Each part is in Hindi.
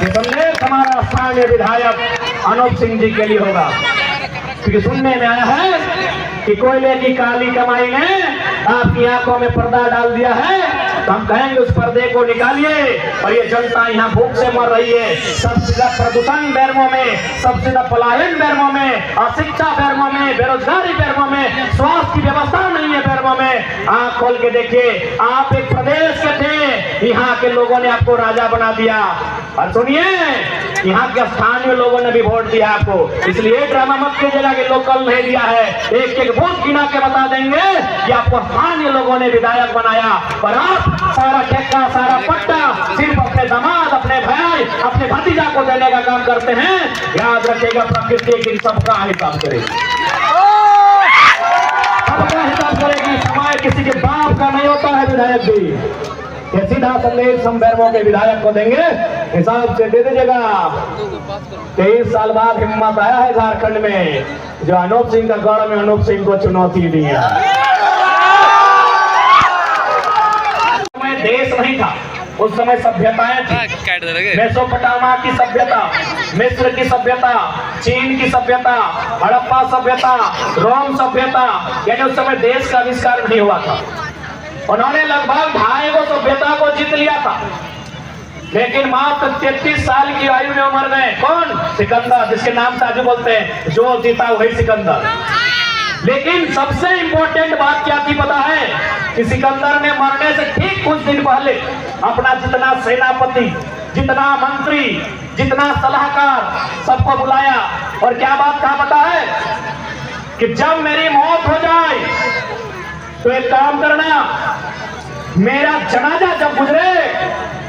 ये संदेश हमारा स्थानीय विधायक अनूप सिंह जी के लिए होगा, क्योंकि सुनने में आया है कि कोयले की काली कमाई ने आपकी आंखों में पर्दा डाल दिया है, तो हम कहेंगे उस पर्दे को निकालिए। और ये जनता यहाँ भूख से मर रही है, सबसे ज्यादा प्रदूषण बैरमों में, सबसे ज्यादा पलायन बैरमों में, अशिक्षा बैरमों में, बेरोजगारी बैरमों में, स्वास्थ्य की व्यवस्था नहीं है बैरमों में। आंख खोल के देखिए, आप एक प्रदेश के थे, यहाँ के लोगों ने आपको राजा बना दिया। और सुनिए, यहाँ के स्थानीय लोगों ने भी वोट दिया आपको, इसलिए ड्रामा मत कीजिएगा कि लोकल नहीं दिया है। एक एक वोट गिना के बता देंगे कि आपको स्थानीय लोगों ने विधायक बनाया, और आप सारा ठेका, सारा पट्टा सिर्फ अपने दामाद, अपने भाई, अपने भतीजा को देने का काम करते हैं। याद रखिएगा, प्रकृति की सबका हिसाब करेगी, सबका हिसाब करेगी। समय किसी के बाप का नहीं होता है विधायक भी। ये सीधा संदेश हम बैरमों के विधायक को देंगे, हिसाब से दे दीजिएगा। 23 साल बाद हिम्मत आया है झारखंड में, जो अनूप सिंह का गढ़ में अनूप सिंह को चुनौती दी है। देश नहीं था, उस समय सभ्यताएं थी। मेसोपोटामिया की सभ्यता, मिस्र की सभ्यता, चीन की सभ्यता, हड़प्पा सभ्यता, रोम सभ्यता, यानी उस समय देश का आविष्कार नहीं हुआ था। उन्होंने लगभग 250 सभ्यता को जीत लिया था, लेकिन मात्र 33 साल की आयु में मर गए। कौन? सिकंदर, जिसके नाम से आज बोलते हैं जो जीता वही सिकंदर। लेकिन सबसे इंपॉर्टेंट बात क्या थी पता है? कि सिकंदर ने मरने से ठीक कुछ दिन पहले अपना जितना सेनापति, जितना मंत्री, जितना सलाहकार, सबको बुलाया, और क्या बात कहा पता है? कि जब मेरी मौत हो जाए तो एक काम करना, मेरा जनाजा जब गुजरे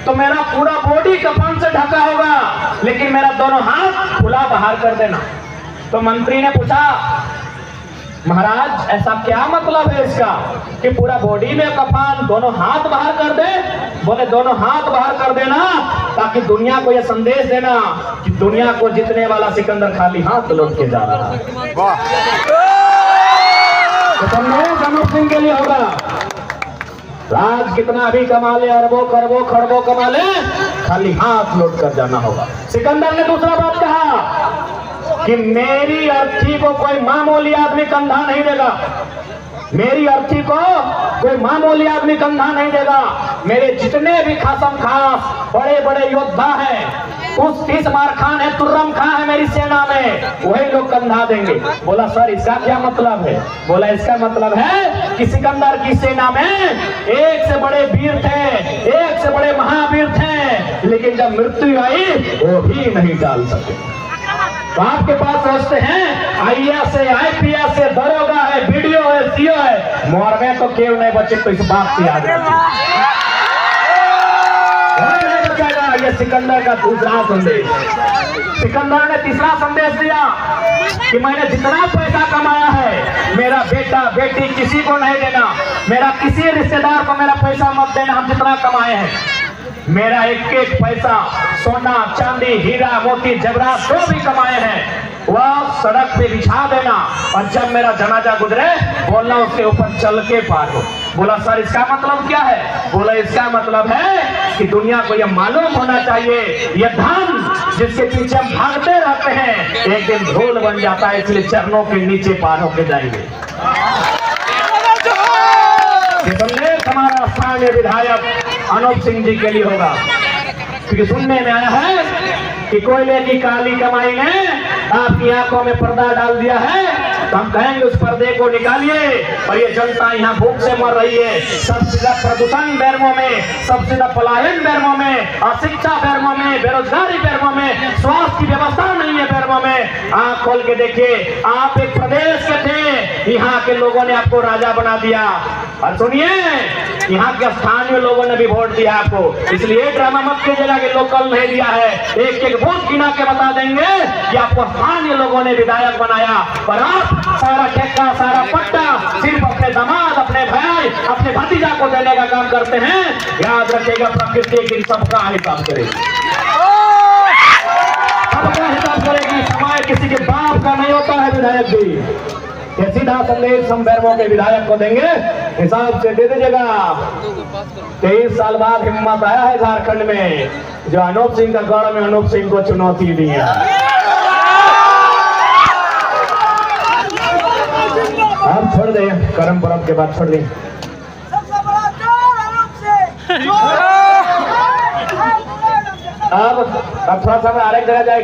तो मेरा पूरा बॉडी कफन से ढका होगा, लेकिन मेरा दोनों हाथ खुला बाहर कर देना। तो मंत्री ने पूछा, महाराज ऐसा क्या मतलब है इसका कि पूरा बॉडी में कफन, दोनों हाथ बाहर कर दे? बोले दोनों हाथ बाहर कर देना, ताकि दुनिया को यह संदेश देना कि दुनिया को जीतने वाला सिकंदर खाली हाथ लौट के जा रहा है। तो संदेश अनूप सिंह के लिए होगा, राज कितना भी कमा ले, अरबों खरबों खरबों कमा ले, खाली हाथ लौट कर जाना होगा। सिकंदर ने दूसरा बात कहा कि मेरी अर्थी को कोई मामूली आदमी कंधा नहीं देगा, मेरी अर्थी को कोई मामूली आदमी कंधा नहीं देगा। मेरे जितने भी खासम खास बड़े बड़े योद्धा हैं, उस 30 मार खान है, तुर्रम खान है मेरी सेना में, वही लोग कंधा देंगे। बोला सर इसका क्या मतलब है? बोला इसका मतलब है कि सिकंदर की सेना में एक से बड़े वीर थे, एक से बड़े महावीर थे, लेकिन जब मृत्यु आई वो भी नहीं डाल सके। तो आपके पास सोचते हैं आईएएस है, आईपीएस है, दरोगा है, वीडियो है, सीओ है, मोर में तो केव नहीं बचे, तो इस बात की याद रखिए, नहीं बचेगा। ये सिकंदर का दूसरा संदेश। सिकंदर ने तीसरा संदेश दिया कि मैंने जितना पैसा कमाया है, मेरा बेटा बेटी किसी को नहीं देना, मेरा किसी रिश्तेदार को मेरा पैसा मत देना। हम जितना कमाए हैं, मेरा एक एक पैसा सोना चांदी हीरा मोती जवाहरात जो भी कमाए हैं वह सड़क पे बिछा देना, और जब मेरा जनाजा गुजरे बोलना उसके ऊपर चल के पार हो। बोला सर इसका मतलब क्या है? बोला इसका मतलब है कि दुनिया को यह मालूम होना चाहिए, यह धन जिसके पीछे हम भागते रहते हैं एक दिन धूल बन जाता है, इसलिए चरणों के नीचे पार होके जाएंगे। ये संदेश हमारा स्थानीय विधायक अनूप सिंह जी के लिए होगा, क्योंकि सुनने में आया है कि कोयले की काली कमाई ने आपकी आंखों में पर्दा डाल दिया है, तो हम कहेंगे उस पर्दे को निकालिए। और ये जनता यहाँ भूख से मर रही है, सबसे ज्यादा प्रदूषण बैरमों में, सबसे ज्यादा पलायन बैरमों में, अशिक्षा बैरमों में, बेरोजगारी बैरमों में, स्वास्थ्य की व्यवस्था नहीं है बैरमों में। आंख खोल के देखिए, आप एक प्रदेश के थे, यहाँ के लोगों ने आपको राजा बना दिया। और सुनिए, यहाँ के स्थानीय लोगों ने भी वोट दिया आपको, इसलिए ड्रामा मत कीजिएगा कि लोकल नहीं दिया है। एक एक वोट गिना के बता देंगे कि आपको स्थानीय लोगों ने विधायक बनाया, और आप सारा ठेका, सारा पट्टा सिर्फ अपने दामाद, अपने भाई, अपने भतीजा को देने का काम करते हैं। याद रखिएगा, प्रकृति की सबका हिसाब करेगी, सबका हिसाब करेगी। समय किसी के बाप का नहीं होता है विधायक भी। ये सीधा संदेश हम बैरमों के विधायक को देंगे, हिसाब से दे दीजिएगा। 23 साल बाद हिम्मत आया है झारखंड में, जो अनूप सिंह का गढ़ में अनूप सिंह को चुनौती दी है। अब छोड़ दे, करम पर्व के बाद छोड़ दे। अब थोड़ा सा आरे जगह जाए,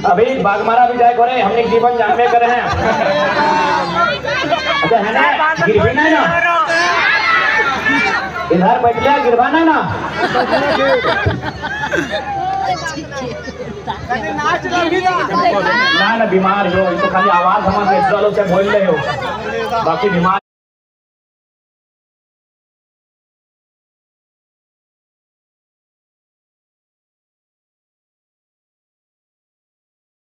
अभी बागमारा भी जाए करे, हमने जीवन जानवे करे हैं। अच्छा है ना, गिरवी ना इधर बैठ गया, गिरवाना ना ना बीमार हो, तो खाली आवाज हमारे से बोल रहे हो, बाकी बीमार